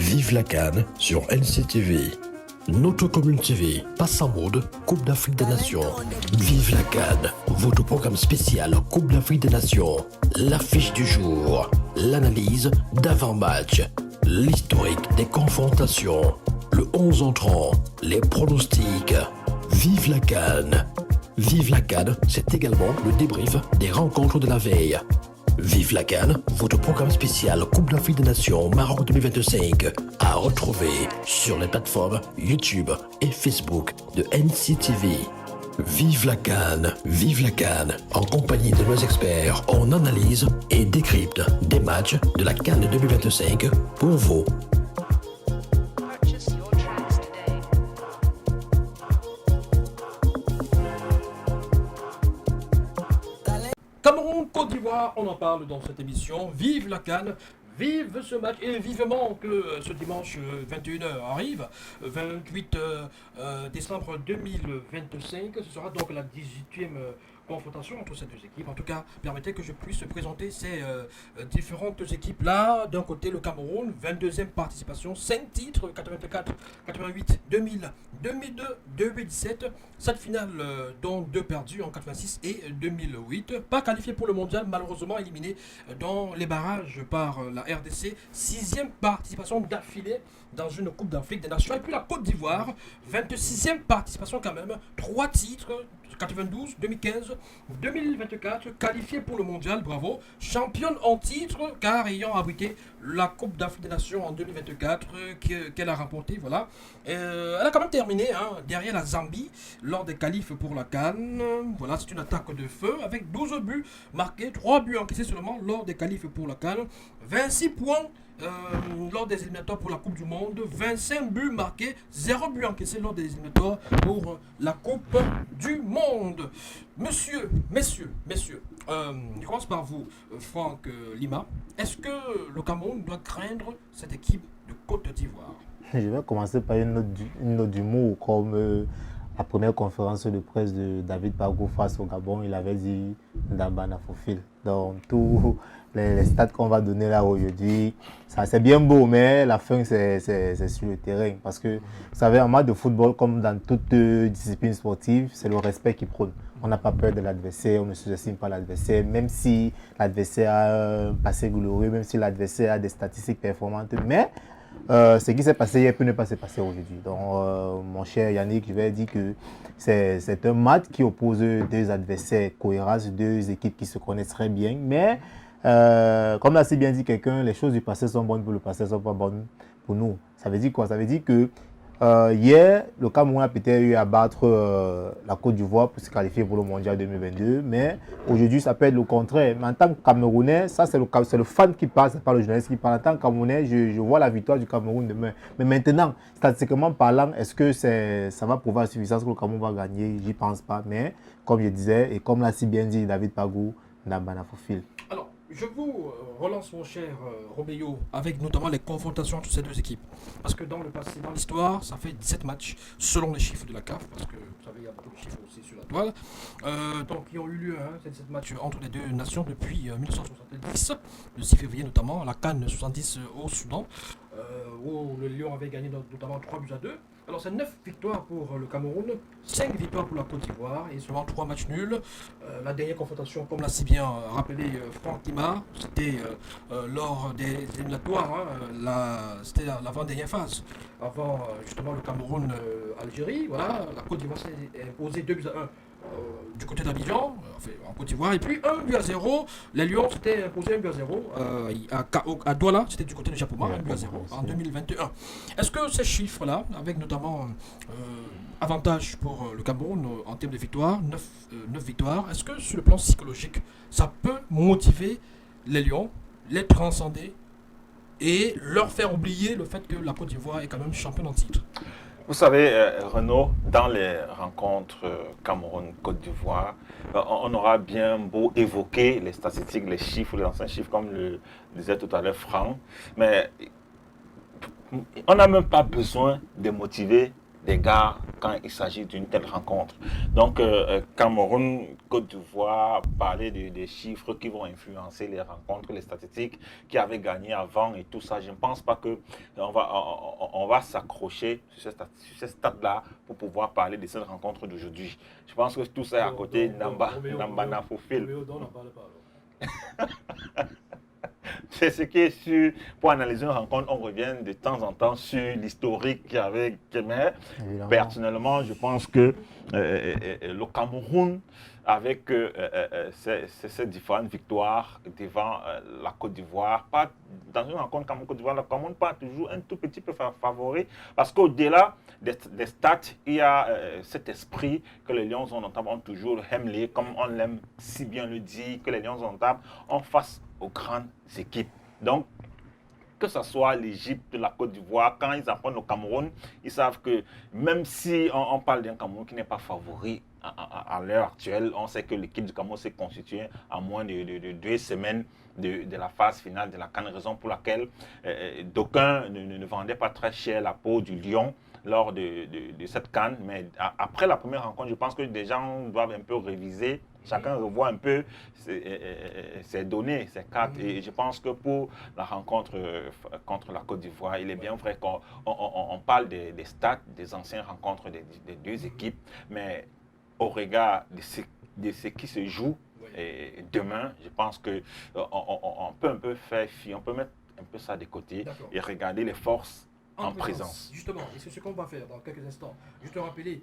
Vive la CAN sur NCTV. Notre commune TV passe en mode Coupe d'Afrique des Nations. Vive la CAN, votre programme spécial Coupe d'Afrique des Nations. L'affiche du jour, l'analyse d'avant-match, l'historique des confrontations, le 11 entrant, les pronostics. Vive la CAN. Vive la CAN, c'est également le débrief des rencontres de la veille. Vive la CAN, votre programme spécial Coupe d'Afrique des Nations Maroc 2025 à retrouver sur les plateformes YouTube et Facebook de NCTV. Vive la CAN, en compagnie de nos experts, on analyse et décrypte des matchs de la CAN 2025 pour vous. Côte d'Ivoire, on en parle dans cette émission. Vive la CAN, vive ce match et vivement que ce dimanche 21h arrive, 28 décembre 2025. Ce sera donc la 18e confrontation entre ces deux équipes. En tout cas, permettez que je puisse présenter ces différentes équipes-là. D'un côté, le Cameroun, 22e participation, 5 titres, 84, 88, 2000, 2002, 2017. 7 finales, dont 2 perdues en 86 et 2008. Pas qualifié pour le mondial, malheureusement éliminé dans les barrages par la RDC. 6e participation d'affilée dans une Coupe d'Afrique des Nations. Et puis la Côte d'Ivoire, 26e participation quand même. 3 titres, 92, 2015, 2024, qualifié pour le mondial, bravo. Championne en titre, car ayant abrité la Coupe d'Afrique des Nations en 2024, qu'elle a remporté, voilà. Elle a quand même terminé derrière la Zambie lors des qualifs pour la CAN. Voilà, c'est une attaque de feu avec 12 buts marqués, 3 buts encaissés seulement lors des qualifs pour la CAN. 26 points lors des éliminatoires pour la Coupe du Monde, 25 buts marqués, 0 but encaissé lors des éliminatoires pour la Coupe du Monde. Messieurs, je commence par vous, Franck Lima. Est-ce que le Cameroun doit craindre cette équipe de Côte d'Ivoire? Je vais commencer par une note d'humour, comme la première conférence de presse de David Bagou face au Gabon, il avait dit Ndambana Fofil. Donc tous les stats qu'on va donner là aujourd'hui, ça c'est bien beau, mais la fin c'est sur le terrain. Parce que vous savez, en match de football, comme dans toute discipline sportive, c'est le respect qui prône. On n'a pas peur de l'adversaire, on ne sous-estime pas l'adversaire, même si l'adversaire a un passé glorieux, même si l'adversaire a des statistiques performantes. Mais ce qui s'est passé hier peut ne pas se passer aujourd'hui. Donc, mon cher Yannick, je vais dire que c'est un match qui oppose deux adversaires cohérents, deux équipes qui se connaissent très bien. Mais, comme l'a si bien dit quelqu'un, les choses du passé sont bonnes pour le passé, ne sont pas bonnes pour nous. Ça veut dire quoi? Ça veut dire que hier, le Cameroun a peut-être eu à battre la Côte d'Ivoire pour se qualifier pour le Mondial 2022, mais aujourd'hui, ça peut être le contraire. Mais en tant que Camerounais, ça c'est le fan qui parle, c'est pas le journaliste qui parle. En tant que Camerounais, je vois la victoire du Cameroun demain. Mais maintenant, statistiquement parlant, est-ce que ça va prouver à suffisance que le Cameroun va gagner? J'y pense pas. Mais comme je disais, et comme l'a si bien dit David Pagou, Ndambana Fofil. Alors, je vous relance, mon cher Robéo, avec notamment les confrontations entre ces deux équipes. Parce que dans le passé, dans l'histoire, ça fait 17 matchs, selon les chiffres de la CAF, parce que vous savez, il y a beaucoup de chiffres aussi sur la toile. Donc, il y a eu lieu, ces 17 matchs entre les deux nations depuis 1970, le 6 février notamment, la CAN 70 au Soudan, où le Lion avait gagné notamment 3 buts à 2. Alors, c'est 9 victoires pour le Cameroun, 5 victoires pour la Côte d'Ivoire et seulement 3 matchs nuls. La dernière confrontation, comme l'a si bien rappelé Franck Lima, c'était lors des éliminatoires, c'était l'avant-dernière phase. Avant justement le Cameroun-Algérie, voilà, la Côte d'Ivoire s'est imposée 2 buts à 1. Du côté d'Abidjan, en Côte d'Ivoire, et puis 1 but à 0. Les Lions s'étaient imposés 1 but à 0 à Douala, c'était du côté de Japoma, 1 but à 0 en 2021. Est-ce que ces chiffres-là, avec notamment avantage pour le Cameroun en termes de victoires, 9 victoires, est-ce que sur le plan psychologique, ça peut motiver les Lions, les transcender et leur faire oublier le fait que la Côte d'Ivoire est quand même championne en titre? Vous savez, Renaud, dans les rencontres Cameroun-Côte d'Ivoire, on aura bien beau évoquer les statistiques, les chiffres, les anciens chiffres, comme le disait tout à l'heure Franck, mais on n'a même pas besoin de motiver des gars quand il s'agit d'une telle rencontre. Donc, Cameroun, Côte d'Ivoire, parler des chiffres qui vont influencer les rencontres, les statistiques qui avaient gagné avant et tout ça. Je ne pense pas que on va s'accrocher sur ce stade-là pour pouvoir parler de cette rencontre d'aujourd'hui. Je pense que tout ça est à côté Namba Nafofil. C'est ce qui est sûr. Pour analyser une rencontre, on revient de temps en temps sur l'historique avec mais personnellement, je pense que le Cameroun, avec ces différentes victoires devant la Côte d'Ivoire, pas dans une rencontre Cameroun-Côte d'Ivoire, le Cameroun pas toujours un tout petit peu favori, parce qu'au-delà des stats, il y a cet esprit que les Lions ont toujours aimé, comme on l'aime si bien le dit, que les Lions ont face aux grandes équipes. Donc, que ce soit l'Égypte, la Côte d'Ivoire, quand ils apprennent au Cameroun, ils savent que même si on parle d'un Cameroun qui n'est pas favori à l'heure actuelle, on sait que l'équipe du Cameroun s'est constituée à moins de 2 semaines de la phase finale de la CAN, raison pour laquelle d'aucuns ne vendaient pas très cher la peau du lion lors de cette CAN. Mais après la première rencontre, je pense que des gens doivent un peu réviser. Chacun revoit un peu ses données, ses cartes. Et je pense que pour la rencontre contre la Côte d'Ivoire, il est bien vrai qu'on parle des stats des anciennes rencontres des deux équipes. Mais au regard de ce qui se joue demain, je pense qu'on peut un peu faire fi, on peut mettre un peu ça de côté et regarder les forces en présence. Justement, et c'est ce qu'on va faire dans quelques instants. Je te rappeler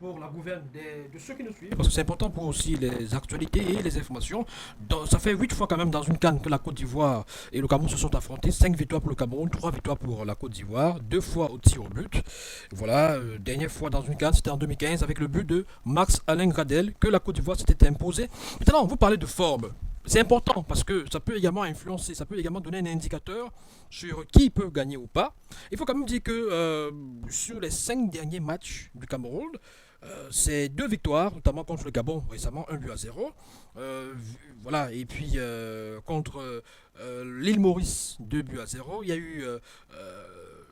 pour la gouverne de ceux qui nous suivent, parce que c'est important pour aussi les actualités et les informations. Ça fait 8 fois quand même dans une CAN que la Côte d'Ivoire et le Cameroun se sont affrontés. 5 victoires pour le Cameroun, 3 victoires pour la Côte d'Ivoire, 2 fois au tir au but. Voilà, dernière fois dans une CAN, c'était en 2015 avec le but de Max-Alain Gradel que la Côte d'Ivoire s'était imposée. Maintenant, on vous parler de forme. C'est important parce que ça peut également influencer, ça peut également donner un indicateur sur qui peut gagner ou pas. Il faut quand même dire que sur les 5 derniers matchs du Cameroun, c'est 2 victoires, notamment contre le Gabon récemment, 1-0. Voilà, et puis contre l'île Maurice, 2-0. Il y a eu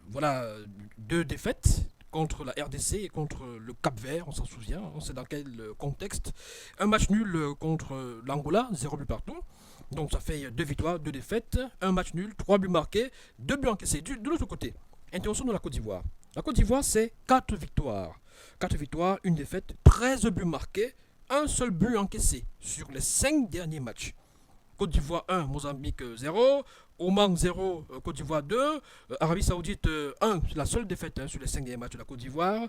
voilà, 2 défaites contre la RDC et contre le Cap-Vert, on s'en souvient, on sait dans quel contexte. Un match nul contre l'Angola, 0 but partout. Donc ça fait 2 victoires, 2 défaites, un match nul, 3 buts marqués, 2 buts encaissés. De l'autre côté, intervention de la Côte d'Ivoire. La Côte d'Ivoire, c'est 4 victoires. 4 victoires, 1 défaite, 13 buts marqués, un seul but encaissé sur les 5 derniers matchs. Côte d'Ivoire 1, Mozambique 0, Oman 0, Côte d'Ivoire 2, Arabie Saoudite 1, c'est la seule défaite sur les 5 derniers matchs de la Côte d'Ivoire.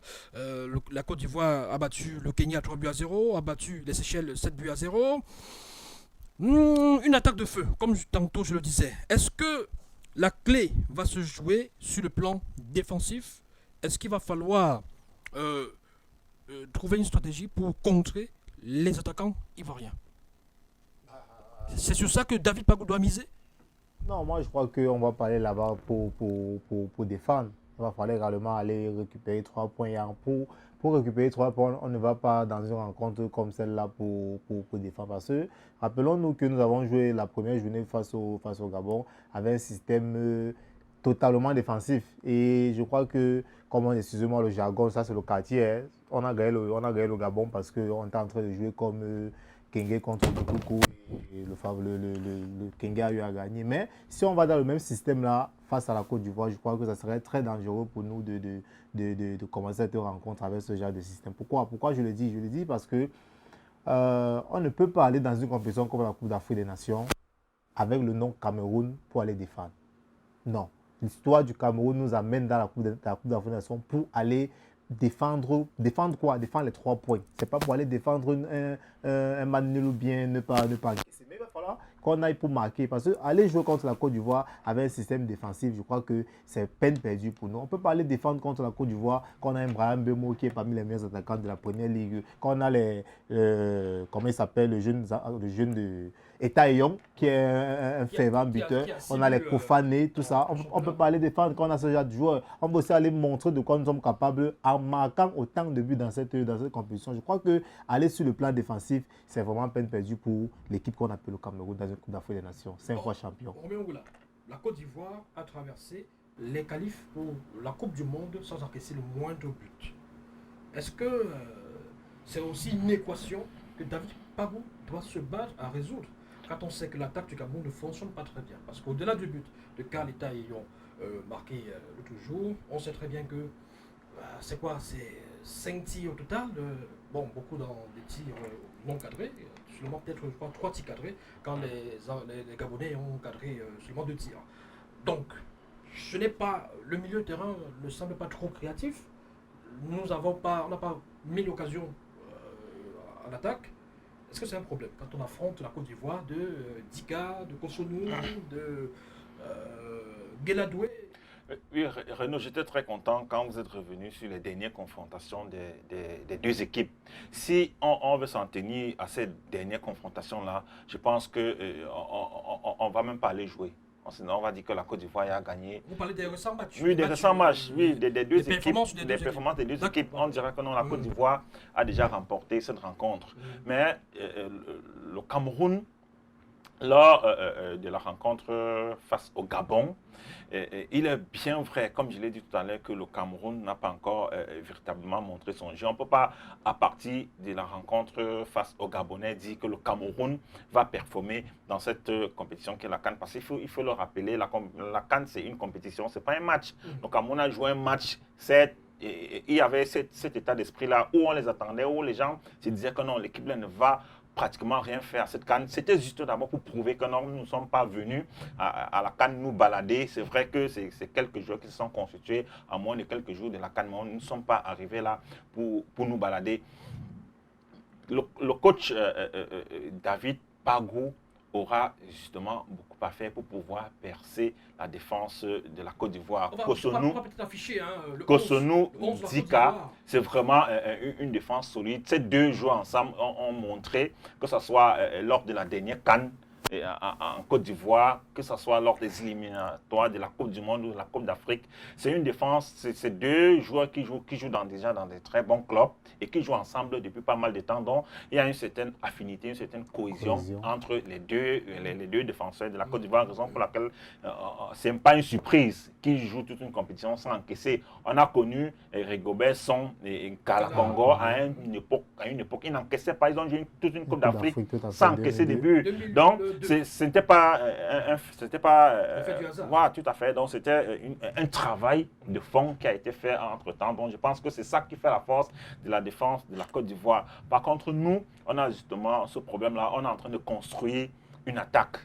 La Côte d'Ivoire a battu le Kenya 3-0, a battu les Seychelles 7-0. Une attaque de feu, comme tantôt je le disais. Est-ce que la clé va se jouer sur le plan défensif? Est-ce qu'il va falloir trouver une stratégie pour contrer les attaquants ivoiriens? C'est sur ça que David Pagou doit miser? Non, moi je crois qu'on va parler là-bas pour défendre. Il va falloir également aller récupérer 3 points. Pour récupérer 3 points, on ne va pas dans une rencontre comme celle-là pour défendre. Parce que rappelons-nous que nous avons joué la première journée face au Gabon avec un système totalement défensif. Et je crois que, comme excusez-moi le jargon, ça c'est le quartier. Hein. On a gagné le Gabon parce qu'on était en train de jouer comme Kenge contre Boutoukou et le Kenge a eu à gagner. Mais si on va dans le même système là, face à la Côte d'Ivoire, je crois que ça serait très dangereux pour nous de commencer cette rencontre avec ce genre de système. Pourquoi je le dis? Je le dis parce que on ne peut pas aller dans une compétition comme la Coupe d'Afrique des Nations avec le nom Cameroun pour aller défendre. Non. L'histoire du Cameroun nous amène dans la Coupe d'Afrique des Nations pour aller défendre quoi? Défendre les 3 points. C'est pas pour aller défendre un match nul ou bien ne pas encaisser. Mais il va falloir qu'on aille pour marquer. Parce que aller jouer contre la Côte d'Ivoire avec un système défensif, je crois que c'est peine perdue pour nous. On ne peut pas aller défendre contre la Côte d'Ivoire quand on a un Brahim Bemo qui est parmi les meilleurs attaquants de la première ligue. Quand on a comment il s'appelle, le jeune de Etaillon, qui est un fervent buteur. On a les Kofané, tout ça. On ne peut pas aller défendre quand on a ce genre de joueurs. On peut aussi aller montrer de quoi nous sommes capables en marquant autant de buts dans cette compétition. Je crois qu'aller sur le plan défensif, c'est vraiment peine perdue pour l'équipe qu'on appelle le Cameroun dans une Coupe d'Afrique des Nations. 5 fois champion. La Côte d'Ivoire a traversé les qualifs pour la Coupe du Monde sans encaisser le moindre but. est-ce que c'est aussi une équation que David Pagou doit se battre à résoudre quand on sait que l'attaque du Cameroun ne fonctionne pas très bien? Parce qu'au-delà du but de Kaleta ayant marqué le toujours, on sait très bien que c'est quoi? C'est 5 tirs au total. Bon, beaucoup dans des tirs non cadrés, seulement peut-être 3 tirs cadrés, quand les Gabonais ont cadré seulement 2 tirs. Donc, ce n'est pas, le milieu de terrain ne semble pas trop créatif. On n'a pas mis l'occasion à l'attaque. Est-ce que c'est un problème quand on affronte la Côte d'Ivoire de Dika, de Kosonou, de Guéladoué? Oui, Renaud, j'étais très content quand vous êtes revenu sur les dernières confrontations des deux équipes. Si on veut s'en tenir à ces dernières confrontations-là, je pense qu'on ne va même pas aller jouer. Sinon, on va dire que la Côte d'Ivoire a gagné. Vous parlez des récents matchs? Oui, des récents matchs, oui, des deux équipes. Des performances des deux équipes. On dirait que non, la Côte d'Ivoire a déjà remporté cette rencontre. Mais le Cameroun, lors de la rencontre face au Gabon, il est bien vrai, comme je l'ai dit tout à l'heure, que le Cameroun n'a pas encore véritablement montré son jeu. On ne peut pas, à partir de la rencontre face au Gabonais, dire que le Cameroun va performer dans cette compétition qu'est la CAN. Parce qu'il faut le rappeler, la CAN, c'est une compétition, ce n'est pas un match. Le Cameroun a joué un match, il y avait cet état d'esprit-là où on les attendait, où les gens se disaient que non, l'équipe ne va pratiquement rien faire à cette CAN. C'était juste d'abord pour prouver que non, nous ne sommes pas venus à la CAN nous balader. C'est vrai que c'est quelques joueurs qui se sont constitués à moins de quelques jours de la CAN, mais nous ne sommes pas arrivés là pour nous balader. Le coach David Pagou aura justement beaucoup à faire pour pouvoir percer la défense de la Côte d'Ivoire. Kosonou, Dika, c'est vraiment une défense solide. Ces deux joueurs ensemble ont montré, que ce soit lors de la dernière CAN en Côte d'Ivoire, que ce soit lors des éliminatoires de la Coupe du Monde ou de la Coupe d'Afrique. C'est une défense, c'est deux joueurs qui jouent déjà dans des très bons clubs et qui jouent ensemble depuis pas mal de temps. Donc, il y a une certaine affinité, une certaine cohésion entre les deux défenseurs de la Côte d'Ivoire, raison pour laquelle ce n'est pas une surprise qu'ils jouent toute une compétition sans encaisser. On a connu Rigobert Song et Kala-Congo à une époque, ils n'encaissaient pas, ils ont joué toute une Coupe d'Afrique sans encaisser des buts. Donc, ce n'était pas voilà, tout à fait. Donc, c'était un travail de fond qui a été fait entre-temps. Donc, je pense que c'est ça qui fait la force de la défense de la Côte d'Ivoire. Par contre, nous, on a justement ce problème-là. On est en train de construire une attaque.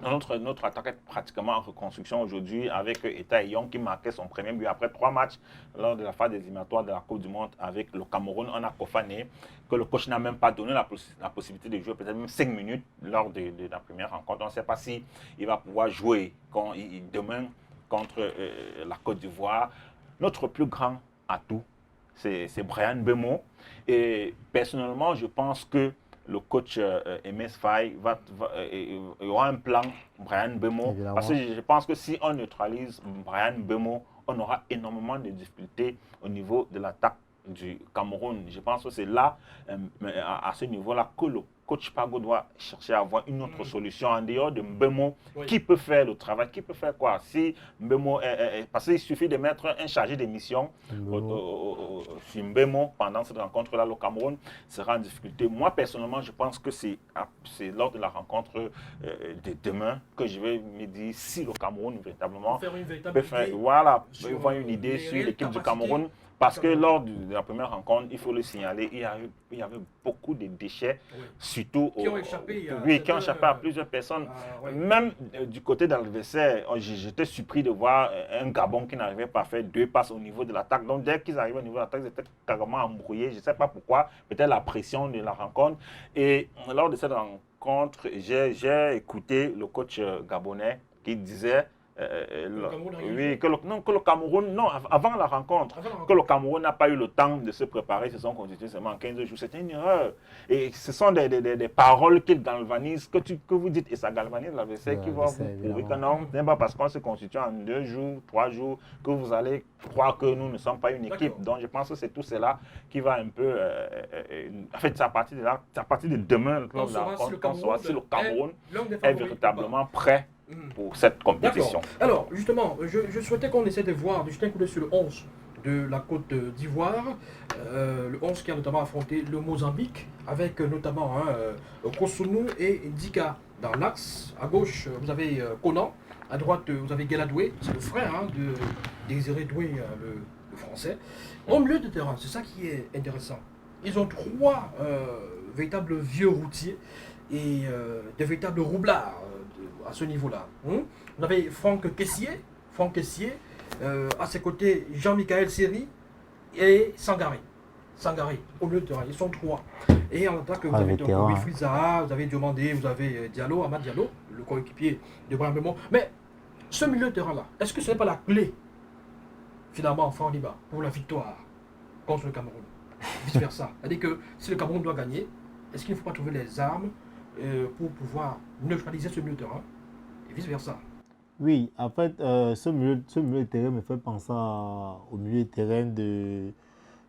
Notre attaque est pratiquement en reconstruction aujourd'hui avec Eta Young qui marquait son premier but après 3 matchs lors de la phase des éliminatoires de la Coupe du Monde avec le Cameroun. On a Kofané, que le coach n'a même pas donné la possibilité de jouer peut-être même 5 minutes lors de la première rencontre. On ne sait pas s'il va pouvoir jouer demain contre la Côte d'Ivoire. Notre plus grand atout, c'est Brian Mbeumo. Et personnellement, je pense que le coach MS Faye il y aura un plan Brian Mbeumo, parce que je pense que si on neutralise Brian Mbeumo, on aura énormément de difficultés au niveau de l'attaque du Cameroun. Je pense que c'est là, à ce niveau-là, que le coach Pagou doit chercher à avoir une autre solution en dehors de Mbeumo. Qui peut faire le travail? Qui peut faire quoi? Si Mbeumo parce qu'il suffit de mettre un chargé de mission sur Mbeumo pendant cette rencontre-là, le Cameroun sera en difficulté. Moi, personnellement, je pense que c'est lors de la rencontre de demain que je vais me dire si le Cameroun véritablement peut faire une idée sur l'équipe du Cameroun. Parce que lors de la première rencontre, il faut le signaler, il y avait beaucoup de déchets, surtout qui ont échappé à plusieurs personnes. Même du côté de l'adversaire, j'étais surpris de voir un Gabon qui n'arrivait pas à faire 2 passes au niveau de l'attaque. Donc dès qu'ils arrivaient au niveau de l'attaque, ils étaient carrément embrouillés. Je ne sais pas pourquoi, peut-être la pression de la rencontre. Et lors de cette rencontre, j'ai écouté le coach gabonais qui disait que le Cameroun, avant la rencontre, que le Cameroun n'a pas eu le temps de se préparer, se sont constitués seulement en 15 jours. C'était une erreur. Et ce sont des paroles qu'il galvanise, que vous dites, et ça galvanise l'adversaire qui va vous prouver que non, ce n'est pas parce qu'on se constitue en 2 jours, 3 jours, que vous allez croire que nous ne sommes pas une équipe. Donc je pense que c'est tout cela qui va un peu. En fait, c'est à partir de là, c'est à partir de demain, qu'on saura si le Cameroun est véritablement prêt pour cette compétition. Alors, justement, je souhaitais qu'on essaie de voir, de jeter un coup d'œil sur le 11 de la Côte d'Ivoire. Le 11 qui a notamment affronté le Mozambique, avec notamment Kosunu et Dika dans l'axe. À gauche, vous avez Conan. À droite, vous avez Guéladoué, c'est le frère de Désiré Doué, le français. Au milieu de terrain, c'est ça qui est intéressant. Ils ont trois véritables vieux routiers et des véritables roublards à ce niveau-là. Vous avez Franck Kessié, à ses côtés Jean-Michel Seri et Sangaré. Au milieu de terrain, ils sont trois. Et en attaque, vous avez Wilfried Zaha, vous avez Diomandé, vous avez Diallo, Amad Diallo, le coéquipier de Brahim Bemo. Mais ce milieu de terrain-là, est-ce que ce n'est pas la clé, finalement, en Liba, pour la victoire contre le Cameroun? Vice-versa. C'est-à-dire que si le Cameroun doit gagner, est-ce qu'il ne faut pas trouver les armes pour pouvoir neutraliser ce milieu de terrain et vice-versa? Oui, en fait, ce milieu de terrain me fait penser au milieu de terrain du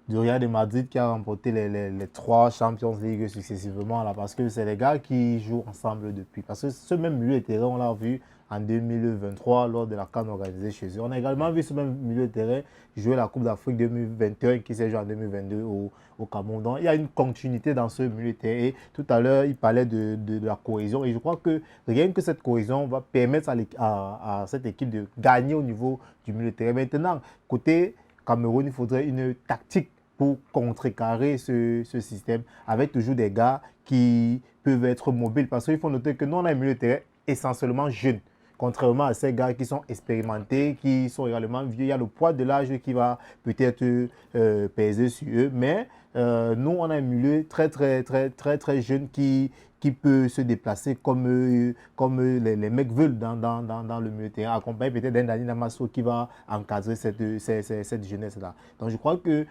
Real de Madrid qui a remporté les 3 Champions League successivement, là, parce que c'est les gars qui jouent ensemble depuis. Parce que ce même milieu de terrain, on l'a vu en 2023 lors de la CAN organisée chez eux. On a également vu ce même milieu de terrain jouer la Coupe d'Afrique 2021 qui s'est jouée en 2022 au Cameroun. Donc, il y a une continuité dans ce milieu de terrain. Et tout à l'heure, il parlait de la cohésion. Et je crois que rien que cette cohésion va permettre à cette équipe de gagner au niveau du milieu de terrain. Maintenant, côté Cameroun, il faudrait une tactique pour contrecarrer ce système avec toujours des gars qui peuvent être mobiles. Parce qu'il faut noter que nous, on a un milieu de terrain essentiellement jeune. Contrairement à ces gars qui sont expérimentés, qui sont également vieux, il y a le poids de l'âge qui va peut-être peser sur eux. Mais nous, on a un milieu très jeune qui peut se déplacer comme les mecs veulent dans le milieu de terrain, accompagné peut-être d'un Dani Namasso qui va encadrer cette jeunesse-là. Donc je crois que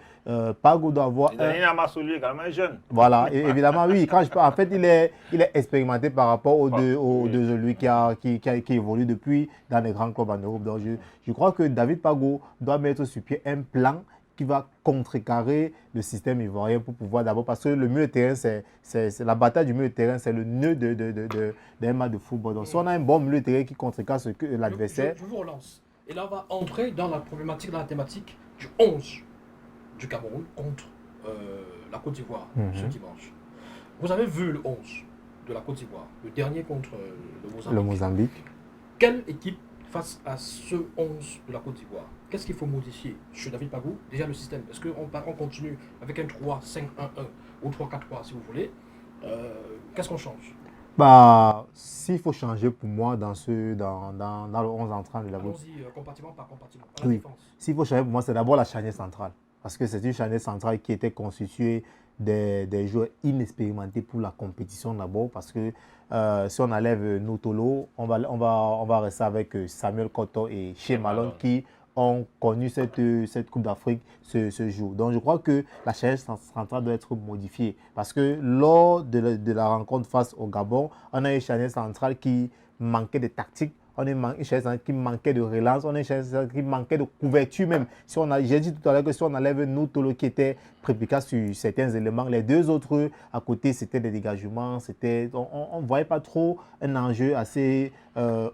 Pago doit avoir... Dani Namasso, lui, également jeune. Voilà, évidemment, oui. En fait, il est expérimenté par rapport aux deux lui qui évolue depuis dans les grands clubs en Europe. Donc je crois que David Pago doit mettre sur pied un plan qui va contrecarrer le système ivoirien pour pouvoir d'abord, parce que le milieu de terrain, c'est la bataille du milieu de terrain, c'est le nœud d'un match de football. Donc, si on a un bon milieu de terrain qui contrecarre ce que l'adversaire... Je vous relance. Et là, on va entrer dans la problématique, dans la thématique du 11 du Cameroun contre la Côte d'Ivoire ce dimanche. Vous avez vu le 11 de la Côte d'Ivoire, le dernier contre le Mozambique. Quelle équipe face à ce 11 de la Côte d'Ivoire? Qu'est-ce qu'il faut modifier chez David Pagou? Déjà le système. Est-ce qu'on continue avec un 3-5-1-1 ou 3-4-3 si vous voulez? Qu'est-ce qu'on change? S'il faut changer pour moi dans le 11 entrant de la Côte. Allons-y compartiment par compartiment. Oui. S'il faut changer pour moi, c'est d'abord la charnière centrale. Parce que c'est une charnière centrale qui était constituée des joueurs inexpérimentés pour la compétition d'abord. Parce que si on enlève Notolo, on va rester avec Samuel Koto et Shea Malone qui ont connu cette Coupe d'Afrique ce jour. Donc je crois que la charnière centrale doit être modifiée. Parce que lors de la rencontre face au Gabon, on a une charnière centrale qui manquait de tactique. On a une chaise qui manquait de relance, on a une chaise qui manquait de couverture même. J'ai dit tout à l'heure que si on enlève Noutolo qui était prépicace sur certains éléments, les deux autres à côté c'était des dégagements, on ne voyait pas trop un enjeu assez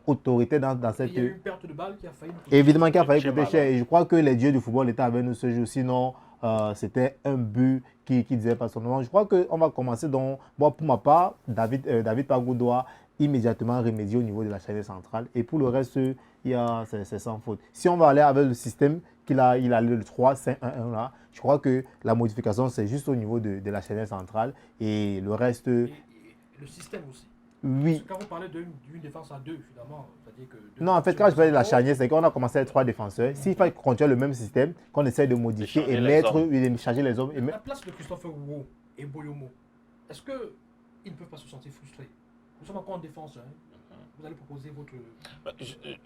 autoritaire dans cette... Il y a eu une perte de balle qui a failli... Évidemment qui a failli coûter cher et je crois que les dieux du football étaient avec nous ce jour, sinon c'était un but qui disait pas son nom. Je crois qu'on va commencer donc, pour ma part, David Pagou doit immédiatement remédier au niveau de la charnière centrale. Et pour le reste, c'est sans faute. Si on va aller avec le système il a le 3-5-1-1 là, je crois que la modification, c'est juste au niveau de la charnière centrale. Et le reste... Et le système aussi. Oui. Quand vous parlez d'une défense à deux, finalement, c'est-à-dire que... Non, en fait, quand je parlais de la charnière, c'est qu'on a commencé avec 3 défenseurs. S'il faut continuer le même système, qu'on essaie de modifier et changer les hommes. La place de Christopher Wo et Boyomo, est-ce qu'ils ne peuvent pas se sentir frustrés? Nous sommes encore en défense. Vous allez proposer votre...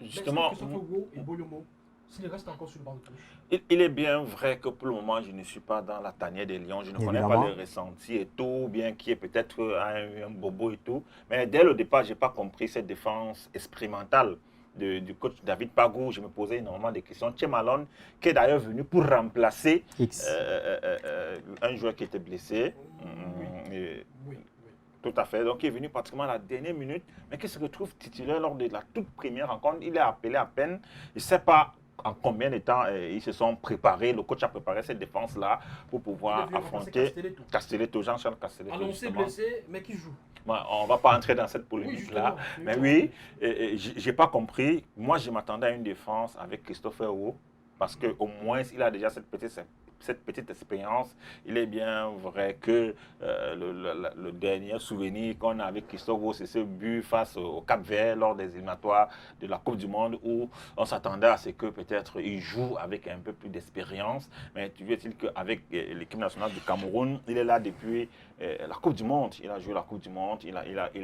Justement... Christopher Wo et Boyomo, s'il reste encore sur le banc de touche. Il est bien vrai que pour le moment, je ne suis pas dans la tanière des Lions. Je ne connais pas les ressentis et tout, bien qui est peut-être un bobo et tout. Mais dès le départ, je n'ai pas compris cette défense expérimentale du coach David Pagou. Je me posais énormément de questions. Shea Malone, qui est d'ailleurs venu pour remplacer un joueur qui était blessé. Oui. Tout à fait. Donc, il est venu pratiquement à la dernière minute, mais qui se retrouve titulaire lors de la toute première rencontre. Il est appelé à peine. Je ne sais pas en combien de temps ils se sont préparés, le coach a préparé cette défense-là pour pouvoir affronter Castelletto, Jean-Charles Castelletto. Annoncé blessé, mais qui joue. On ne va pas entrer dans cette polémique-là. Mais oui, je n'ai pas compris. Moi, je m'attendais à une défense avec Christopher Wu, parce qu'au moins, il a déjà cette petite expérience. Il est bien vrai que le dernier souvenir qu'on a avec Christophe Wu, c'est ce but face au Cap-Vert lors des éliminatoires de la Coupe du Monde où on s'attendait à ce que peut-être il joue avec un peu plus d'expérience. Mais tu veux-il qu'avec l'équipe nationale du Cameroun, il est là depuis la Coupe du Monde. Il a joué la Coupe du Monde, il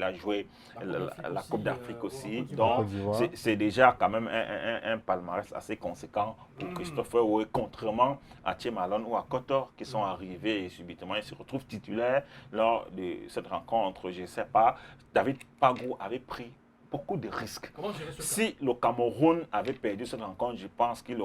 a joué la Coupe d'Afrique aussi. Donc, c'est déjà quand même un palmarès assez conséquent pour Christopher Wu, contrairement à Thiem Alon ou à Kotor qui sont arrivés et subitement ils se retrouvent titulaires lors de cette rencontre. Je ne sais pas, David Pagou avait pris beaucoup de risques. Si le Cameroun avait perdu cette rencontre, je pense qu'il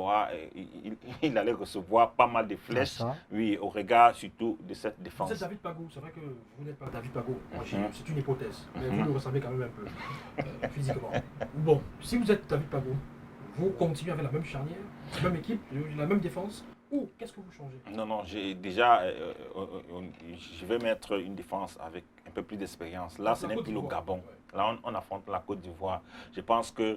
il allait recevoir pas mal de flèches, oui, au regard surtout de cette défense. C'est David Pagou, c'est vrai que vous n'êtes pas David Pagou, c'est une hypothèse, mais vous le ressemblez quand même un peu physiquement. Bon, si vous êtes David Pagou, vous continuez avec la même charnière, la même équipe, la même défense, ou qu'est-ce que vous changez? Non, j'ai déjà, je vais mettre une défense avec un peu plus d'expérience. Là, ce n'est plus le Gabon. Là, on affronte la Côte d'Ivoire. Je pense que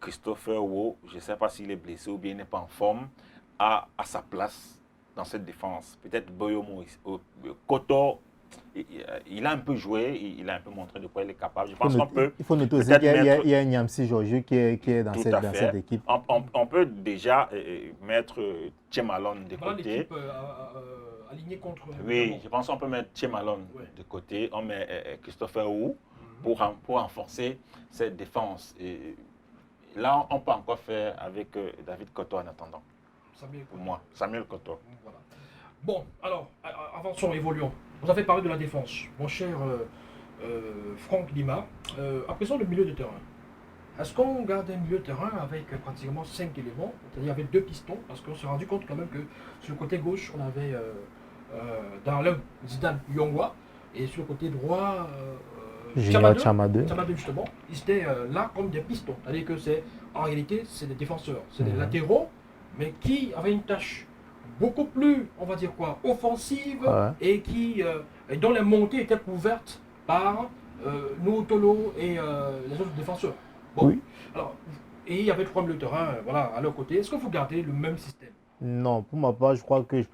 Christopher Wu, je ne sais pas s'il est blessé ou bien il n'est pas en forme, a sa place dans cette défense. Peut-être Boyo Moïse. Koto, il a un peu joué, il a un peu montré de quoi il est capable. Je pense qu'on peut. Il faut noter aussi qu'il y a un Niamsi Georgiou qui est dans cette équipe. On peut déjà mettre Thiem Alon de côté. Aligné contre. Oui, je pense qu'on peut mettre Thiem Alon de côté. On met Christopher Wu pour renforcer cette défense. Et là, on peut encore faire avec David Koto en attendant. Pour moi, Samuel Koto. Voilà. Bon, alors, avançons, évoluons. Vous avez parlé de la défense, mon cher Franck Lima. À présent, le milieu de terrain. Est-ce qu'on garde un milieu de terrain avec pratiquement 5 éléments, c'est-à-dire avec 2 pistons? Parce qu'on s'est rendu compte quand même que sur le côté gauche, on avait dans l'un Zidane Yongwa, et sur le côté droit, Chamadou justement. Ils étaient là comme des pistons. C'est-à-dire que en réalité, c'est des défenseurs, c'est des latéraux, mais qui avaient une tâche beaucoup plus, on va dire quoi, offensive, et dont les montées étaient couvertes par Noutolo et les autres défenseurs. Bon, oui. Alors, et il y avait 3 milieux de terrain à leur côté. Est-ce que vous gardez le même système? Non, pour ma part, je crois que je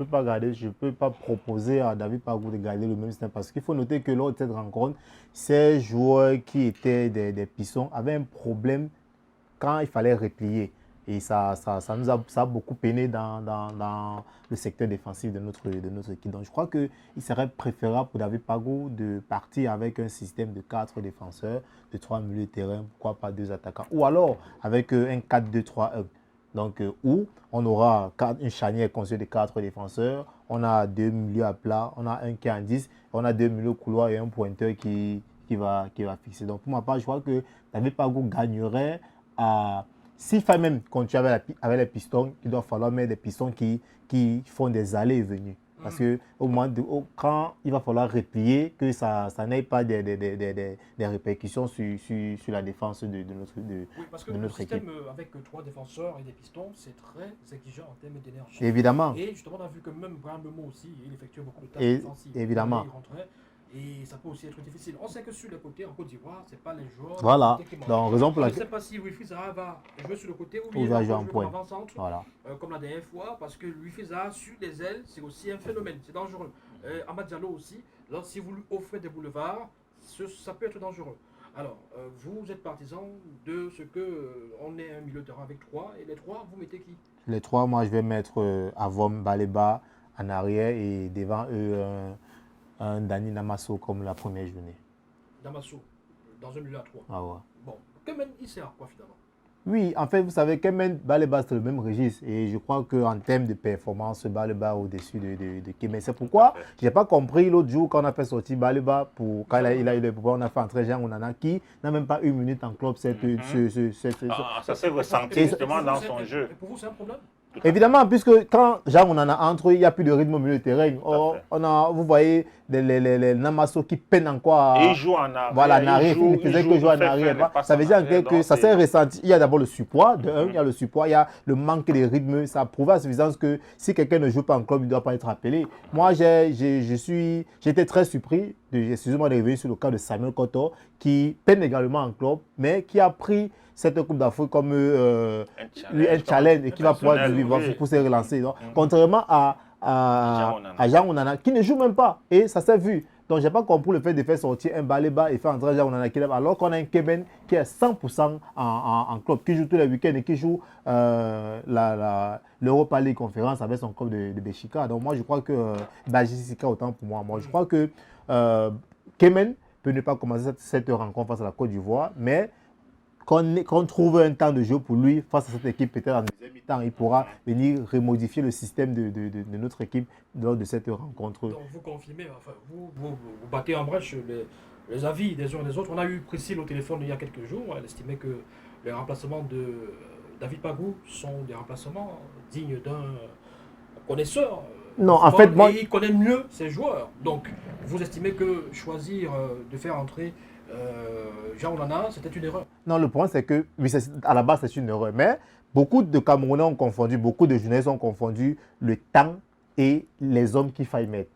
ne peux pas proposer à David Pagou de garder le même système parce qu'il faut noter que lors de cette rencontre, ces joueurs qui étaient des pistons avaient un problème quand il fallait replier. Et ça nous a beaucoup peiné dans le secteur défensif de notre équipe. Donc je crois qu'il serait préférable pour David Pagou de partir avec un système de 4 défenseurs, de 3 milieux de terrain, pourquoi pas 2 attaquants. Ou alors avec un 4-2-3-1. Donc où on aura une charnière constituée de 4 défenseurs, on a 2 milieux à plat, on a un qui est en 10, on a 2 milieux au couloir et un pointeur qui va fixer. Donc pour ma part, je crois que David Pagou gagnerait à... S'il fallait même continuer avec les pistons, il doit falloir mettre des pistons qui font des allées et venues. Parce que quand il va falloir replier, que ça n'ait pas des répercussions sur la défense de notre équipe. Oui, parce que le système avec 3 défenseurs et des pistons, c'est très exigeant en termes d'énergie. Évidemment. Et justement, on a vu que même Brahim Bemo aussi, il effectue beaucoup de tâches défensives. Évidemment. Et ça peut aussi être difficile. On sait que sur le côté, en Côte d'Ivoire, ce n'est pas les joueurs. Voilà. Donc, raison pour laquelle. Je ne sais pas si Wilfried Zaha va jouer sur le côté ou il va jouer en point. Avant-centre, comme la dernière fois, parce que Wilfried Zaha sur les ailes, c'est aussi un phénomène. C'est dangereux. Amad Diallo aussi, alors si vous lui offrez des boulevards, ça peut être dangereux. Alors, vous êtes partisan de ce qu'on ait un milieu de terrain avec 3, et les 3, vous mettez qui? Les 3, moi, je vais mettre Avom, Baleba en arrière et devant eux un Dani Namasso comme la première journée. Namasso, dans un milieu à 3. Ah ouais. Bon, Kemen, il sert à quoi finalement? Oui, en fait, vous savez, Kemen, Baleba, c'est le même registre. Et je crois qu'en termes de performance, Baleba au-dessus de Kemen. C'est pourquoi je n'ai pas compris l'autre jour quand on a fait sortir Baleba, quand il a eu le pouvoir, on a fait entrer Jean Onana qui n'a même pas 1 minute en club. Ça s'est ressenti justement dans son jeu. Et pour vous, c'est un problème? Évidemment, puisque quand Jean on en a entre, il n'y a plus de rythme au milieu de terrain. Vous voyez les Namasso qui peinent encore Et il joue en arrière. Voilà, en arrière. Il ne faisait que jouer en arrière. Ça veut dire que ça s'est ressenti. Il y a d'abord le surpoids. Il y a le surpoids, il y a le manque de rythme. Ça prouve à suffisance que si quelqu'un ne joue pas en club, il ne doit pas être appelé. Moi, j'étais très surpris, excusez-moi de revenir sur le cas de Samuel Koto, qui peine également en club, mais qui a pris cette Coupe d'Afrique comme un challenge et qui va pouvoir pour se relancer. Donc, contrairement à Jean Onana, qui ne joue même pas. Et ça s'est vu. Donc, je n'ai pas compris le fait de faire sortir un Baleba et faire entrer Jean Onana alors qu'on a un Keben qui est 100% en club, qui joue tous les week-ends et qui joue l'Europa League conférence avec son club de Béchika. Donc, moi, je crois que Bajisika, autant pour moi. Moi, je crois que Kemen peut ne pas commencer cette rencontre face à la Côte d'Ivoire, mais qu'on trouve un temps de jeu pour lui face à cette équipe, peut-être en deuxième mi-temps, il pourra venir remodifier le système de notre équipe lors de cette rencontre. Donc vous confirmez, enfin, vous battez en brèche les avis des uns et des autres. On a eu Priscille au téléphone il y a quelques jours. Elle estimait que les remplacements de David Pagou sont des remplacements dignes d'un connaisseur. Non, en fait, moi... Et il connaît mieux ses joueurs. Donc, vous estimez que choisir de faire entrer Jean Onana, c'était une erreur? Non, le point, c'est que, oui, à la base, c'est une erreur. Mais beaucoup de Camerounais ont confondu, beaucoup de journalistes ont confondu le temps et les hommes qu'il faille mettre.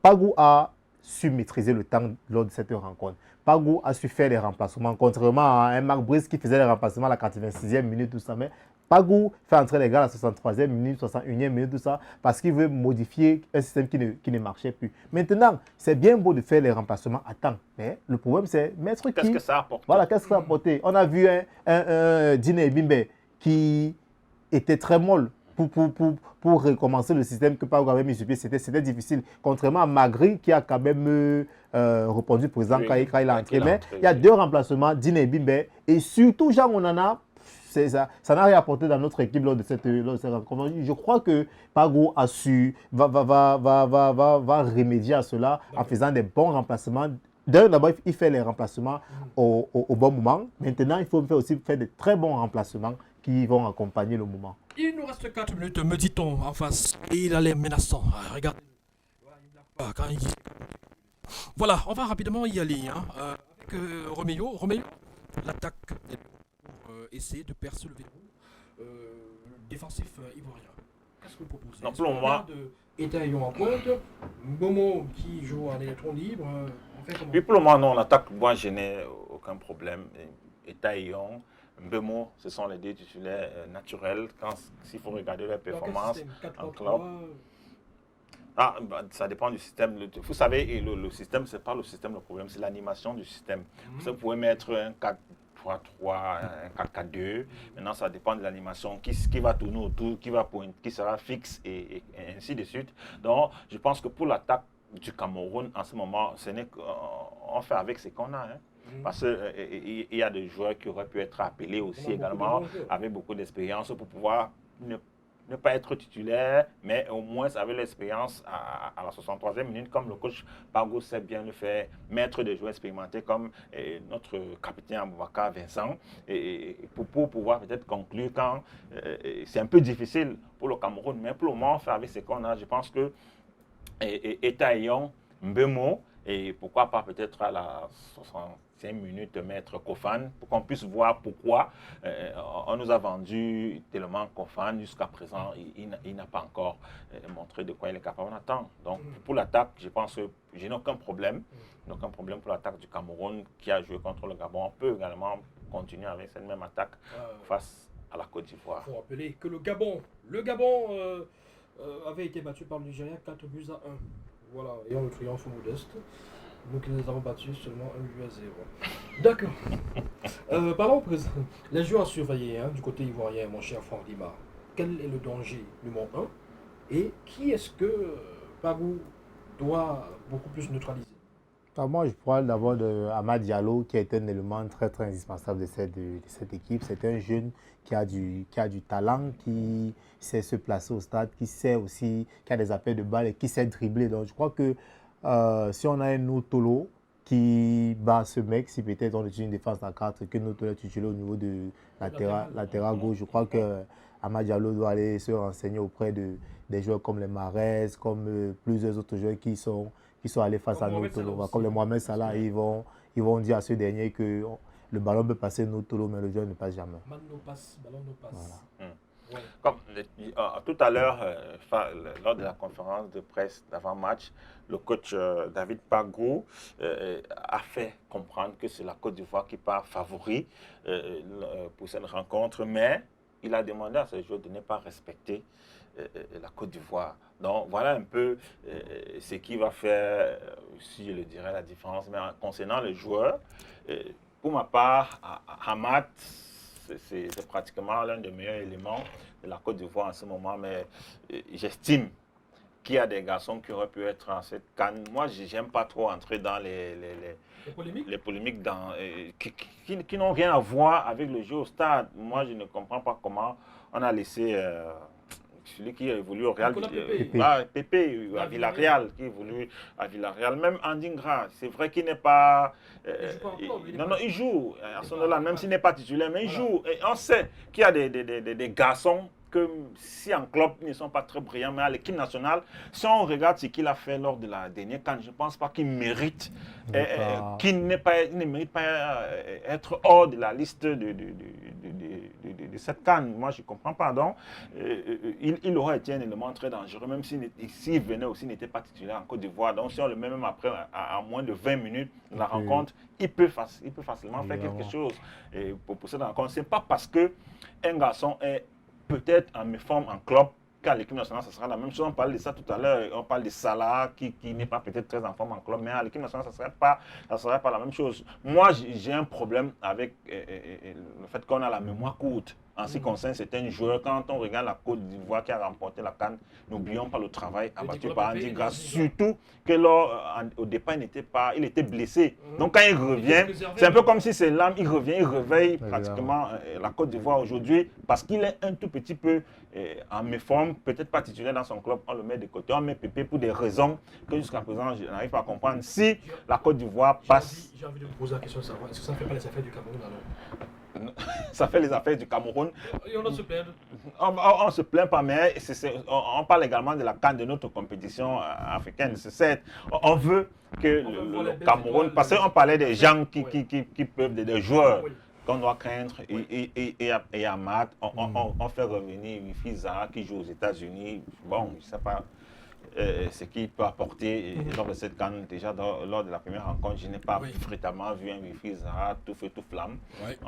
Pagou a su maîtriser le temps lors de cette rencontre. Pagou a su faire les remplacements, contrairement à un Marc Brice qui faisait les remplacements à la 86e minute, tout ça. Mais Pagou fait entrer les gars à la 63e minute, 61e minute, tout ça, parce qu'il veut modifier un système qui ne marchait plus. Maintenant, c'est bien beau de faire les remplacements à temps, mais le problème, c'est mettre qui? Qu'est-ce que ça a apporté? Voilà, qu'est-ce que ça a apporté? On a vu un Dine Bimbe qui était très molle pour recommencer le système que Pagou avait mis sur pied. C'était difficile. Contrairement à Magri qui a quand même répondu présent quand il a entré. Mais il y a deux remplacements, Dine Bimbe et surtout Jean Onana. Ça n'a rien apporté dans notre équipe lors de cette rencontre. Je crois que Pagou va remédier à cela en faisant des bons remplacements. D'abord, il fait les remplacements au bon moment. Maintenant, il faut aussi faire de très bons remplacements qui vont accompagner le moment. Il nous reste 4 minutes, me dit-on, en face. Et il a l'air menaçant. Regardez. Voilà, on va rapidement y aller. Avec Roméo, l'attaque pour essayer de percer le verrou défensif ivoirien. Qu'est-ce que vous proposez? Non, pour le moment. Etaillon en pointe, Momo qui joue en électron libre. Puis pour le moment, non, l'attaque, moi, je n'ai aucun problème. Etaillon, Mbemo, ce sont les deux titulaires naturels. S'il faut regarder leurs performances en club. Ça dépend du système. Vous savez, le système, ce n'est pas le système le problème, c'est l'animation du système. Vous pouvez mettre un 4-3-3, un 4-4-2. Maintenant, ça dépend de l'animation, qui va tourner autour, qui sera fixe et ainsi de suite. Donc, je pense que pour l'attaque du Cameroun, en ce moment, ce n'est qu'on fait avec ce qu'on a. Parce qu'il y a des joueurs qui auraient pu être appelés aussi également, avec beaucoup d'expérience pour pouvoir ne pas être titulaire, mais au moins avec l'expérience à la 63e minute, comme le coach Pagou sait bien le faire, mettre des joueurs expérimentés comme notre capitaine Aboubakar Vincent, et pour pouvoir peut-être conclure quand c'est un peu difficile pour le Cameroun, mais pour le moment, on fait avec ce qu'on a. Je pense que Etaillon, Mbemo, et pourquoi pas peut-être à la 65e minute mettre Kofan pour qu'on puisse voir pourquoi on nous a vendu tellement Kofan jusqu'à présent il n'a pas encore montré de quoi il est capable. On attend. Donc pour l'attaque, je pense que je n'ai aucun problème. Aucun problème pour l'attaque du Cameroun qui a joué contre le Gabon. On peut également continuer avec cette même attaque face à la Côte d'Ivoire. Il faut rappeler que le Gabon avait été battu par le Nigeria 4-1. Voilà, ayant le triomphe modeste. Nous qui les avons battus seulement 1-0. D'accord. Parlons présent. Les joueurs à surveiller du côté ivoirien, mon cher Franck Lima. Quel est le danger numéro 1? Et qui est-ce que Pagou doit beaucoup plus neutraliser? Moi, je parle d'abord d'Amad Diallo, qui est un élément très, très indispensable de cette équipe. C'est un jeune qui a du talent, qui sait se placer au stade, qui sait aussi, qui a des appels de balles et qui sait dribbler. Donc, je crois que si on a un Notolo qui bat ce mec, si peut-être on utilise une défense à 4, que Notolo est titulaire au niveau de latéral gauche, je crois que Amad Diallo doit aller se renseigner auprès des joueurs comme les Mahrez, comme plusieurs autres joueurs qui sont allés face à Notolo. Comme les Mohamed Salah, ils vont dire à ce dernier que le ballon peut passer Notolo, mais le joueur ne passe jamais. Ballon ne passe. Voilà. Ouais. Comme tout à l'heure, lors de la conférence de presse d'avant-match, le coach David Pagou a fait comprendre que c'est la Côte d'Ivoire qui part favori pour cette rencontre, mais il a demandé à ses joueurs de ne pas respecter la Côte d'Ivoire. Donc voilà un peu ce qui va faire, si je le dirais, la différence. Mais concernant les joueurs, pour ma part, Hamad, c'est pratiquement l'un des meilleurs éléments de la Côte d'Ivoire en ce moment, mais j'estime qu'il y a des garçons qui auraient pu être en cette CAN. Moi, je n'aime pas trop entrer dans les polémiques qui n'ont rien à voir avec le jeu au stade. Moi, je ne comprends pas comment on a laissé celui qui évolue au Real, Pépé à Villarreal, qui évolue à Villarreal, même Andingra, c'est vrai qu'il n'est pas... il joue à son là, même s'il n'est pas titulaire, mais il joue. Et on sait qu'il y a des garçons que si en club, ils ne sont pas très brillants, mais à l'équipe nationale, si on regarde ce qu'il a fait lors de la dernière CAN, je ne pense pas qu'il mérite, qu'il ne mérite pas être hors de la liste de cette CAN. Moi, je ne comprends pas. Donc, il aurait été un élément très dangereux, même s'il venait aussi, n'était pas titulaire en Côte d'Ivoire. Donc, si on le met même après, à moins de 20 minutes de la rencontre, il peut facilement faire quelque chose. Et pour cette rencontre, ce n'est pas parce qu'un garçon est peut-être en méforme en club qu'à l'équipe nationale, ça sera la même chose. On parle de ça tout à l'heure. On parle de Salah qui n'est pas peut-être très en forme en club, mais à l'équipe nationale, ça ne serait pas la même chose. Moi, j'ai un problème avec le fait qu'on a la mémoire courte. En ce qui concerne certains joueurs, quand on regarde la Côte d'Ivoire qui a remporté la CAN, n'oublions pas le travail abattu par Andy Gras, surtout que au départ, il était blessé. Donc quand il revient, c'est un peu comme si c'est l'âme, il revient, il réveille pratiquement la Côte d'Ivoire aujourd'hui parce qu'il est un tout petit peu en méforme, peut-être pas titulaire dans son club, on le met de côté, on met Pépé pour des raisons que jusqu'à présent, je n'arrive pas à comprendre. Si la Côte d'Ivoire passe... J'ai envie de vous poser la question de savoir, est-ce que ça ne fait pas les affaires du Cameroun alors? Ça fait les affaires du Cameroun. Et on se plaint. On ne se plaint pas, mais on parle également de la CAN de notre compétition africaine. On veut que le Cameroun, parce qu'on parlait des gens qui peuvent, des joueurs qu'on doit craindre, et Amad, on fait revenir Fiza qui joue aux États-Unis. Bon, je ne sais pas ce qu'il peut apporter lors de cette CAN. Déjà, lors de la première rencontre, je n'ai pas fréquemment vu un Fiza tout feu, tout flamme.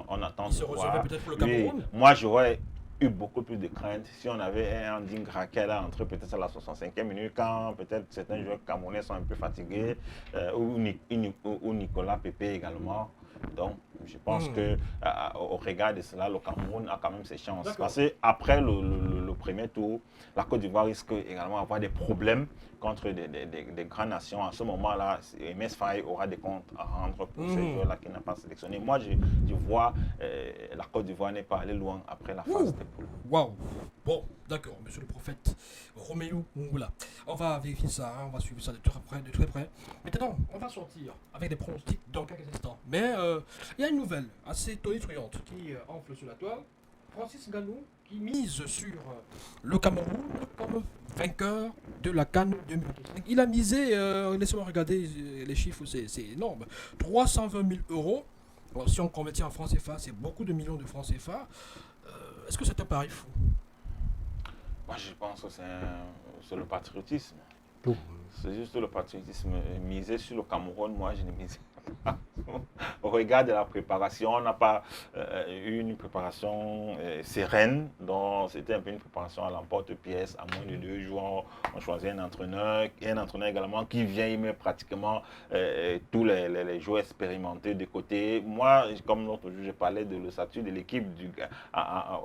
On attend de voir. Peut-être pour le Cameroun. Moi, j'aurais eu beaucoup plus de crainte si on avait un Andingra qui est entré peut-être à la 65e minute quand peut-être certains joueurs camerounais sont un peu fatigués ou Nicolas Pépé également. Donc, je pense qu'au regard de cela, le Cameroun a quand même ses chances. Parce qu'après le premier tour, la Côte d'Ivoire risque également d'avoir des problèmes contre des grandes nations. À ce moment-là, MS Faye aura des comptes à rendre pour ces joueurs-là qui n'ont pas sélectionné. Moi, je vois la Côte d'Ivoire n'est pas allée loin après la phase des poules. Waouh! Bon, d'accord, monsieur le prophète Roméo Ngoula. On va vérifier ça, on va suivre ça de très près. Maintenant, on va sortir avec des pronostics dans quelques instants. Mais il y a une nouvelle assez tonitruante qui enfle sur la toile. Francis Ngannou qui mise sur le Cameroun comme vainqueur de la CAN 2025. Il a misé, laissez-moi regarder les chiffres, c'est énorme, 320 000 euros. Alors, si on convertit en francs CFA, c'est beaucoup de millions de francs CFA. Est-ce que c'est un pari fou? Moi, je pense que c'est le patriotisme. Tout. C'est juste le patriotisme. Miser sur le Cameroun, moi, je ne mise pas. Au regard de la préparation, on n'a pas eu une préparation sereine. Donc, c'était un peu une préparation à l'emporte-pièce. À moins de 2 jours, on choisit un entraîneur. Et un entraîneur également qui vient, il met pratiquement tous les joueurs expérimentés de côté. Moi, comme l'autre jour, je parlais de le statut de l'équipe.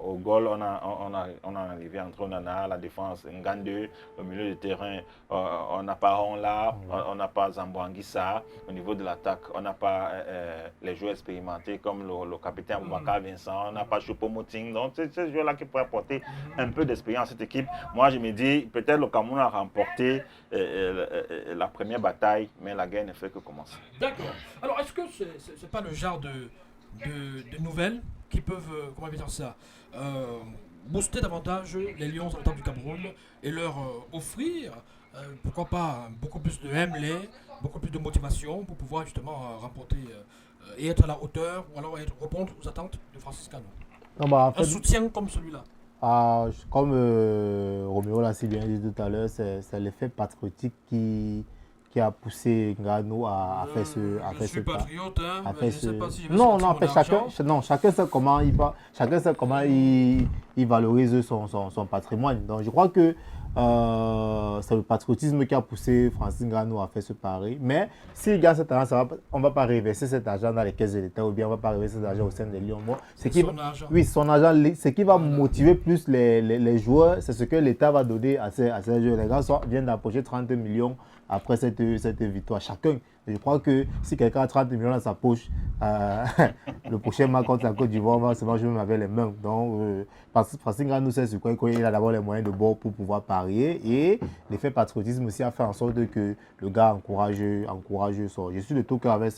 Au goal, on a arrivé entre Onana, la défense, Ngande, au milieu de terrain, on n'a pas Ronla, on n'a pas Zamboanguissa. Au niveau de l'attaque, on n'a pas les joueurs expérimentés comme le capitaine Boubacar Vincent, on n'a pas Choupo-Moting. Donc, c'est ces joueurs-là qui pourraient apporter un peu d'expérience à cette équipe. Moi, je me dis, peut-être le Cameroun a remporté la première bataille, mais la guerre ne fait que commencer. D'accord. Alors, est-ce que c'est pas le genre de nouvelles qui peuvent, comment dire ça, booster davantage les Lions indomptables du Cameroun et leur offrir, pourquoi pas, beaucoup plus de MLA, beaucoup plus de motivation pour pouvoir justement remporter et être à la hauteur ou alors répondre aux attentes de Francis Ngannou. Non, bah, en Un fait, soutien comme celui-là. comme Roméo l'a si bien dit tout à l'heure, c'est l'effet patriotique qui a poussé Ngannou à faire Je suis pas. patriote, hein, à mais faire je ne sais pas si je vais Non, sortir non, mon en fait, argent. chacun sait comment il valorise son patrimoine. Donc, je crois que c'est le patriotisme qui a poussé Francis Ngannou à faire ce pari. Mais s'il gagne cet argent, on ne va pas réinvestir cet argent dans les caisses de l'État ou bien on ne va pas réinvestir cet argent au sein des Lions. Bon, C'est son argent. oui, son argent, ce qui va Voilà. motiver plus les joueurs, c'est ce que l'État va donner à ces joueurs. Les gars viennent d'approcher 30 millions après cette victoire chacun. Je crois que si quelqu'un a 30 millions dans sa poche, le prochain match contre la Côte d'Ivoire, on va se manger même avec les mains. Donc, Francis Ngannou sait sur quoi il a d'abord les moyens de bord pour pouvoir parier. Et l'effet patriotisme aussi a fait en sorte que le gars encourage son. Je suis de tout cœur avec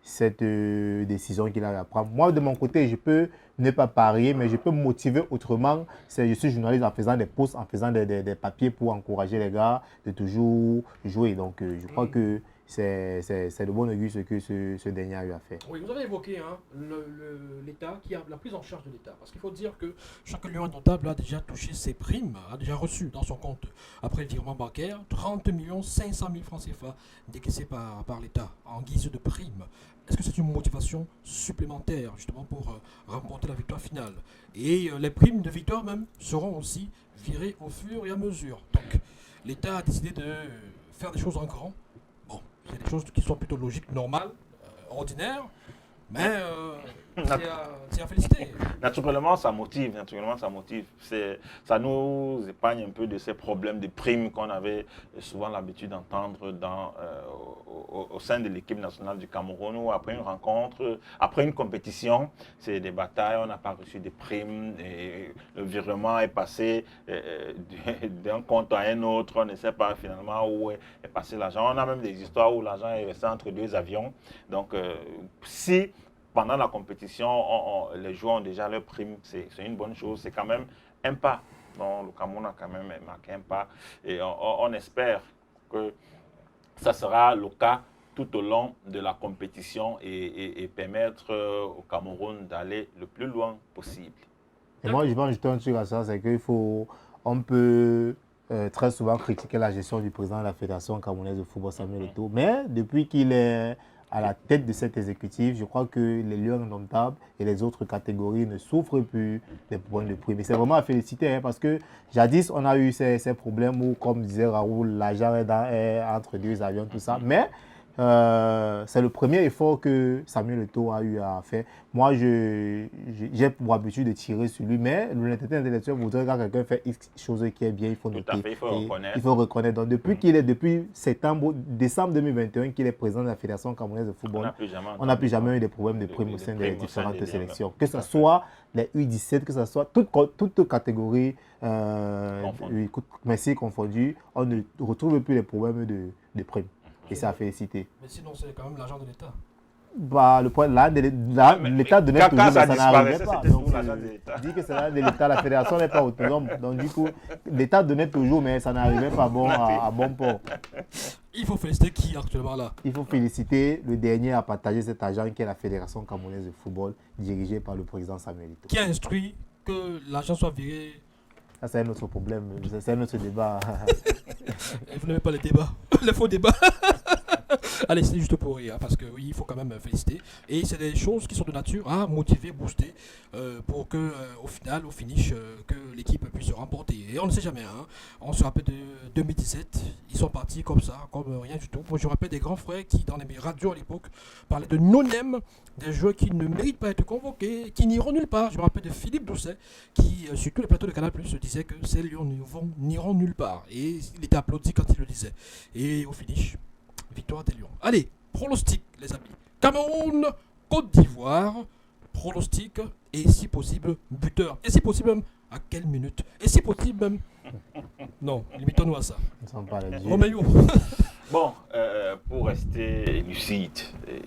cette décision qu'il a à prendre. Moi, de mon côté, je peux ne pas parier, mais je peux me motiver autrement. Je suis journaliste en faisant des posts, en faisant des papiers pour encourager les gars de toujours jouer. Donc, je crois que c'est de bon augure ce que ce dernier a eu à faire. Oui, vous avez évoqué hein, l'État qui a la prise en charge de l'État. Parce qu'il faut dire que chaque lion indomptable a déjà touché ses primes, a déjà reçu dans son compte, après le virement bancaire, 30 500 000 francs CFA décaissés par l'État en guise de prime. Est-ce que c'est une motivation supplémentaire justement pour remporter la victoire finale? Et les primes de victoire même seront aussi virées au fur et à mesure. Donc l'État a décidé de faire des choses en grand. Bon, c'est des choses qui sont plutôt logiques, normales, ordinaires, mais c'est à féliciter. Naturellement, ça motive. Ça nous épargne un peu de ces problèmes de primes qu'on avait souvent l'habitude d'entendre au sein de l'équipe nationale du Cameroun, où après une rencontre, après une compétition, c'est des batailles, on n'a pas reçu de primes, et le virement est passé d'un compte à un autre, on ne sait pas finalement où est passé l'argent. On a même des histoires où l'argent est resté entre deux avions. Donc, si pendant la compétition, les joueurs ont déjà leur prime, c'est une bonne chose, c'est quand même un pas. Donc, le Cameroun a quand même marqué un pas et on espère que ça sera le cas tout au long de la compétition et permettre au Cameroun d'aller le plus loin possible. Et moi, je vais ajouter un truc à ça, c'est on peut très souvent critiquer la gestion du président de la Fédération camerounaise de football, Samuel Eto'o, mais depuis qu'il est à la tête de cet exécutif, je crois que les Lions indomptables et les autres catégories ne souffrent plus des problèmes de prix. Mais c'est vraiment à féliciter hein, parce que jadis, on a eu ces problèmes où, comme disait Raoul, l'argent est entre deux avions, tout ça. Mais c'est le premier effort que Samuel Eto'o a eu à faire. Moi, j'ai pour habitude de tirer sur lui, mais l'honnêteté intellectuelle voudrait que quand quelqu'un fait X chose qui est bien, il faut noter. Tout à fait, il faut reconnaître. Il faut reconnaître. Donc, depuis décembre 2021, qu'il est président de la Fédération camerounaise de football, on n'a plus jamais eu des problèmes de primes au sein des différentes sélections. Que ce soit les U17, que ce soit toute catégorie, merci confondu, on ne retrouve plus les problèmes de primes. Et c'est à féliciter. Mais sinon, c'est quand même l'argent de l'État. Bah, le point, l'État donnait toujours, mais ça n'arrivait pas. Donc, dit que c'est l'argent de l'État, la fédération n'est pas autonome. Donc, du coup, l'État donnait toujours, mais ça n'arrivait pas à bon port. Il faut féliciter qui actuellement là? Il faut féliciter le dernier à partager cet argent qui est la Fédération camerounaise de football, dirigée par le président Samuel Eto'o. Qui a instruit que l'argent soit viré? Ça, c'est un autre problème, c'est un autre débat. Vous n'aimez pas les débats, les faux débats. Allez, c'est juste pour rire, parce que oui, il faut quand même féliciter. Et c'est des choses qui sont de nature à motiver, booster, pour que au final, au finish, que l'équipe puisse se remporter. Et on ne sait jamais, hein. On se rappelle de 2017, ils sont partis comme ça, comme rien du tout. Moi, je rappelle des grands frères qui, dans les radios à l'époque, parlaient de non-name, des joueurs qui ne méritent pas d'être convoqués, qui n'iront nulle part. Je me rappelle de Philippe Doucet, qui, sur tous les plateaux de Canal+, disait que ces lions n'iront nulle part. Et il était applaudi quand il le disait. Et au finish, victoire des Lions. Allez, pronostic, les amis. Cameroun, Côte d'Ivoire, pronostic, et si possible, buteur. Et si possible, même, à quelle minute? Et si possible, même... Non, limitons-nous à ça. Nous ne sommes pas les dieux. Roméo. Bon, pour rester lucide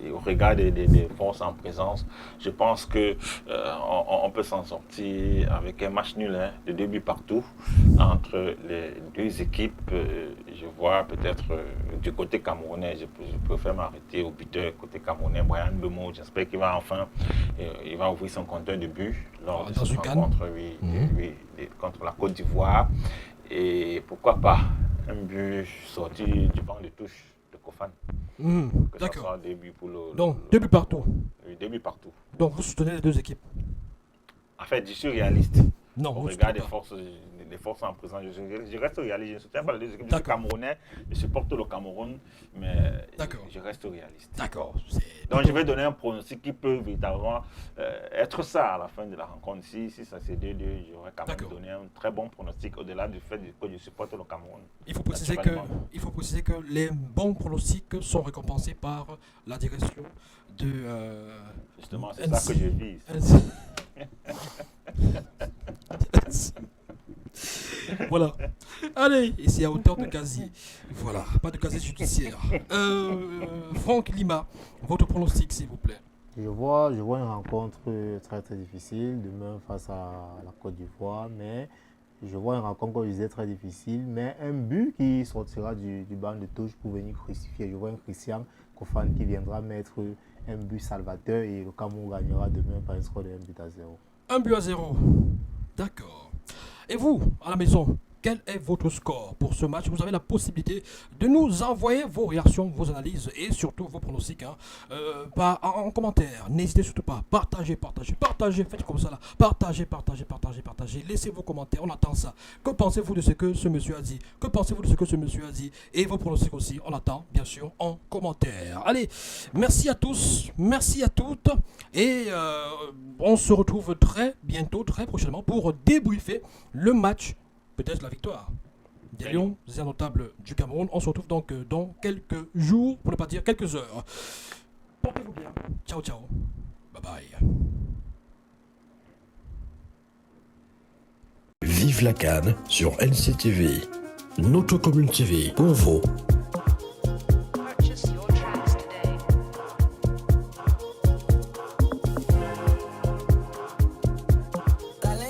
et au regard des forces en présence, je pense que on peut s'en sortir avec un match nul, hein, de 2 buts partout entre les deux équipes. Je vois peut-être du côté camerounais, je préfère m'arrêter au buteur côté camerounais, Brian Bemo. J'espère qu'il va enfin il va ouvrir son compteur de buts lors de cette rencontre contre la Côte d'Ivoire. Et pourquoi pas un but sorti du banc de touche de Kofan. D'accord. 2 buts pour le. Donc, 2 buts partout. Oui, 2 buts partout. Donc, vous soutenez les deux équipes? En fait, je suis réaliste. Non, au vous regard des soutenez forces en présence, je reste réaliste. Je ne soutiens pas les deux équipes. Je suis D'accord. camerounais, je supporte le Cameroun, mais D'accord. je reste réaliste. D'accord. Donc, je vais donner un pronostic qui peut véritablement être ça à la fin de la rencontre. Si ça c'est 2-2, j'aurais quand même D'accord. donné un très bon pronostic au-delà du fait que je supporte le Cameroun. Il faut préciser que les bons pronostics sont récompensés par la direction de... Justement, c'est ça que je vise. Voilà. Allez, et c'est à hauteur de casier. Voilà, pas de casier judiciaire. Franck Lima, votre pronostic, s'il vous plaît. Je vois une rencontre très très difficile demain face à la Côte d'Ivoire, mais je vois une rencontre, comme je disais, très difficile, mais un but qui sortira du banc de touche pour venir crucifier. Je vois un Christian Kofan qui viendra mettre un but salvateur et le Cameroun gagnera demain par un score de 1 but à 0. 1 but à 0. D'accord. Et vous, à la maison, quel est votre score pour ce match? Vous avez la possibilité de nous envoyer vos réactions, vos analyses et surtout vos pronostics en commentaire. N'hésitez surtout pas. Partagez. Faites comme ça là. Partagez. Laissez vos commentaires. On attend ça. Que pensez-vous de ce que ce monsieur a dit? Que pensez-vous de ce que ce monsieur a dit? Et vos pronostics aussi. On attend, bien sûr, en commentaire. Allez, merci à tous. Merci à toutes. Et on se retrouve très bientôt, très prochainement pour débriefer le match. Peut-être la victoire des Lions indomptables du Cameroun. On se retrouve donc dans quelques jours, pour ne pas dire quelques heures. Portez-vous bien. Ciao. Bye bye. Vive la CAN sur NCTV, notre commune TV, pour vous.